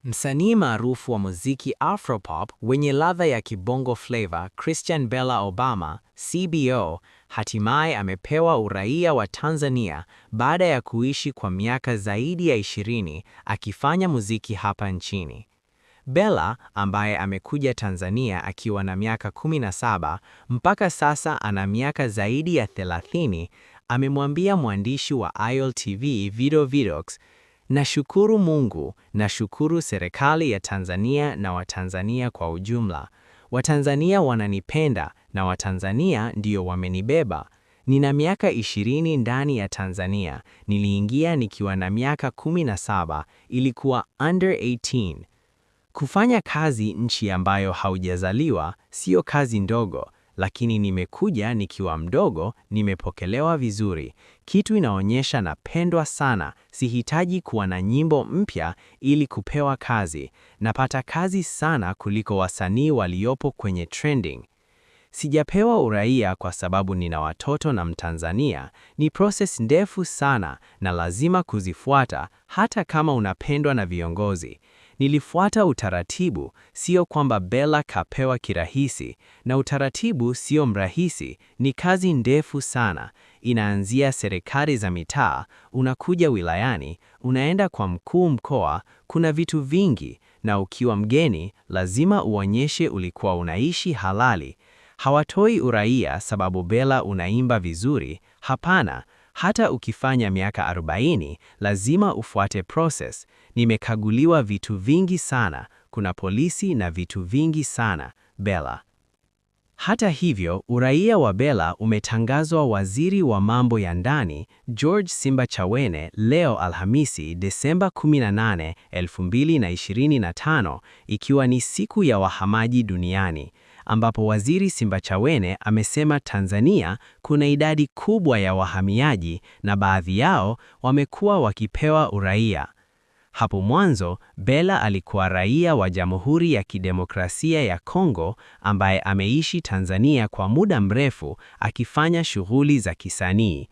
Msanii maarufu wa muziki Afropop wenye ladha ya kibongo flavor, Christian Bella Obama, CBO, hatimaye amepewa uraia wa Tanzania baada ya kuishi kwa miaka zaidi ya 20 akifanya muziki hapa nchini. Bella, ambaye amekuja Tanzania akiwa na miaka 17, mpaka sasa ana miaka zaidi ya 30, amemwambia mwandishi wa Ayoel TV Video Vidox, "Nashukuru Mungu, nashukuru serikali ya Tanzania na Watanzania kwa ujumla. Watanzania wananipenda na Watanzania ndio wamenibeba. Nina miaka 20 ndani ya Tanzania, niliingia nikiwa na miaka 17, ilikuwa under 18. Kufanya kazi nchi ambayo haujazaliwa sio kazi ndogo, lakini nimekuja nikiwa mdogo, nimepokelewa vizuri. Kitu inaonyesha napendwa sana, sihitaji kuwa na nyimbo mpya ili kupewa kazi. Napata kazi sana kuliko wasanii waliopo kwenye trending. Sijapewa uraia kwa sababu nina watoto na Mtanzania, ni process ndefu sana na lazima kuzifuata hata kama unapendwa na viongozi. Nilifuata utaratibu, sio kwamba Bella kapewa kirahisi, na utaratibu sio mrahisi, ni kazi ndefu sana. Inaanzia serikali za mitaa, unakuja wilayani, unaenda kwa mkuu mkoa, kuna vitu vingi, na ukiwa mgeni, lazima uonyeshe ulikuwa unaishi halali. Hawatoi uraia sababu Bella unaimba vizuri, hapana. Hata ukifanya miaka 40, lazima ufuate process. Nimekaguliwa vitu vingi sana, kuna polisi na vitu vingi sana, Bella. Hata hivyo, uraia wa Bella umetangazwa waziri wa mambo ya ndani, George Simbachawene, leo Alhamisi, Desemba 18, 2025, ikiwa ni siku ya wahamaji duniani, ambapo waziri Simbachawene amesema Tanzania kuna idadi kubwa ya wahamiaji na baadhi yao wamekuwa wakipewa uraia. Hapo mwanzo, Bella alikuwa raia wa Jamhuri ya Kidemokrasia ya Kongo ambaye ameishi Tanzania kwa muda mrefu akifanya shughuli za kisanii.